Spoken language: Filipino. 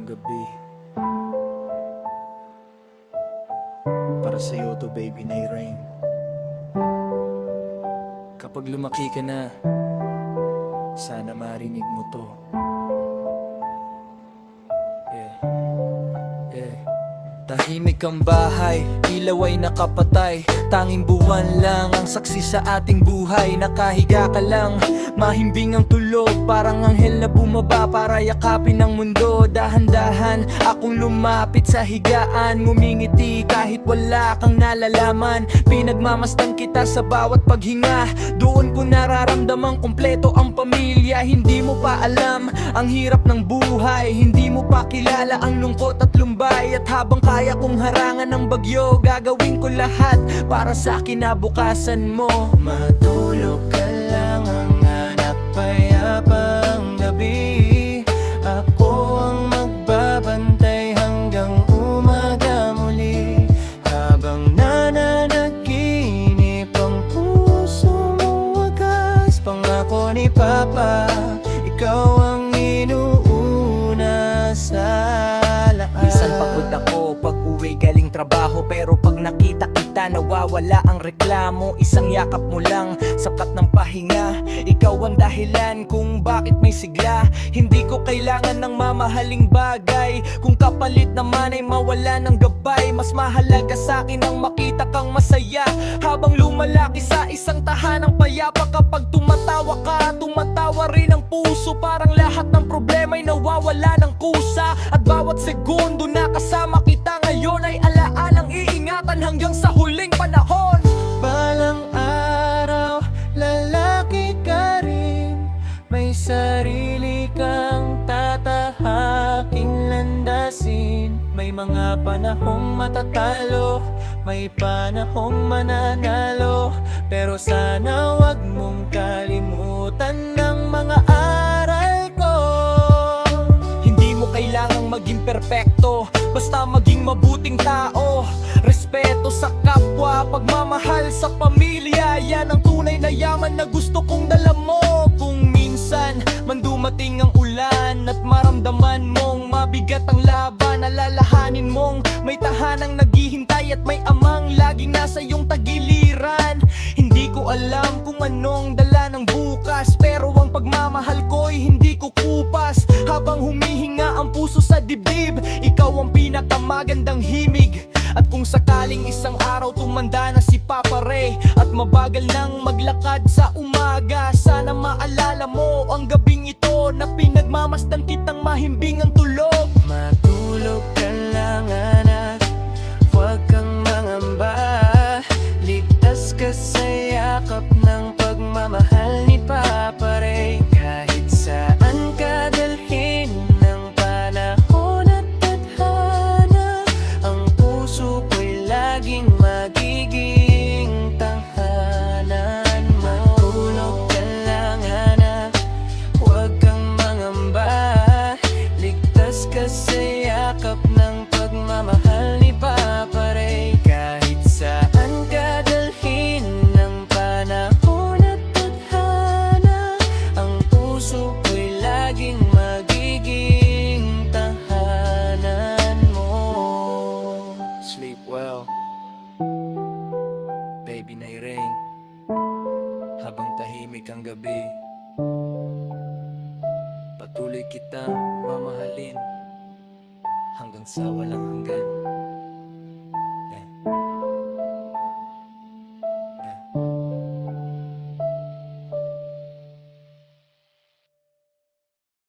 gabi. Para sa'yo to baby Nairain. Kapag lumaki ka na, sana marinig mo to. Tahimik ang bahay, ilaw ay nakapatay. Tanging buwan lang ang saksi sa ating buhay. Nakahiga ka lang, mahimbing ang tulog. Parang anghel na bumaba para yakapin ang mundo. Dahan-dahan akong lumapit sa higaan. Ngumingiti kahit wala kang nalalaman. Pinagmamasdan kita sa bawat paghinga. Doon ko nararamdamang kompleto ang pamilya. Hindi mo pa alam ang hirap ng buhay. Hindi mo pa kilala ang lungkot at lumbay. At habang kaya kong harangan ng bagyo, gagawin ko lahat para sa kinabukasan mo. Matulog ka lang ang anak, payapang gabi. Ako ang magbabantay hanggang umaga muli. Habang nananaginip ang puso mo wagas. Pangako ni Papa, ikaw ang inuuna sa lahat. Minsan pagod ako pag uwi galing trabaho, pero pag nakita kita nawawala ang reklamo. Isang yakap mo lang, sapat ng pahinga. Ikaw ang dahilan kung bakit may sigla. Hindi ko kailangan ng mamahaling bagay, kung kapalit naman ay mawala ng gabay. Mas mahalaga sa akin ang makita kang masaya habang lumalaki sa isang tahanang payapa. Kapag tumatawa ka, tumatawa rin ang puso. Parang lahat ng problema ay nawawala ng kusa. At bawat segundo na kasama kita ngayon ay alaalang iingatan hanggang sa huling panahon. Balang araw, lalaki ka rin. May sarili kang tatahaking landasin. May mga panahong matatalo, may panahong mananalo. Pero sana wag mong kalimutan ng mga aral ko. Hindi mo kailangang maging perpekto, basta maging mabuting tao. Respeto sa kapwa, pagmamahal sa pamilya. Yan ang tunay na yaman na gusto kong dala mo. Kung minsan man dumating ang ulan at maramdaman mong mabigat ang laban, alalahanin mong may tahanang naghihintay at may amang laging nasa iyong tagiliran. Hindi ko alam kung anong dala ng bukas, pero ang pagmamahal ko'y hindi ko kupas. Habang humihinga ang puso sa dibdib, ikaw ang pinakamagandang himig. At kung sakaling isang araw tumanda na si Papa Ray at mabagal nang maglakad sa umaga, sana maalala mo ang gabing ito na pinagmamasdan kitang mahimbing ang tulog. Matulog ka lang anak, huwag kang mangamba. Ligtas ka sa yakap ng pagmamahal ni Papa Ray. Kahit saan ka dalhin ng panahon at tadhana, ang puso ko'y laging magiging tahanan mo. Matulog ka lang anak, huwag kang mangamba. Ligtas ka sa yakap ng pagmamahal ni Papa Ray. Kahit saan ka dalhin ng panahon at tadhana, ang puso ko'y laging magiging tahanan mo. Sleep well, baby Nairain. Habang tahimik ang gabi, patuloy kitang mamahalin hanggang sa walang hanggan.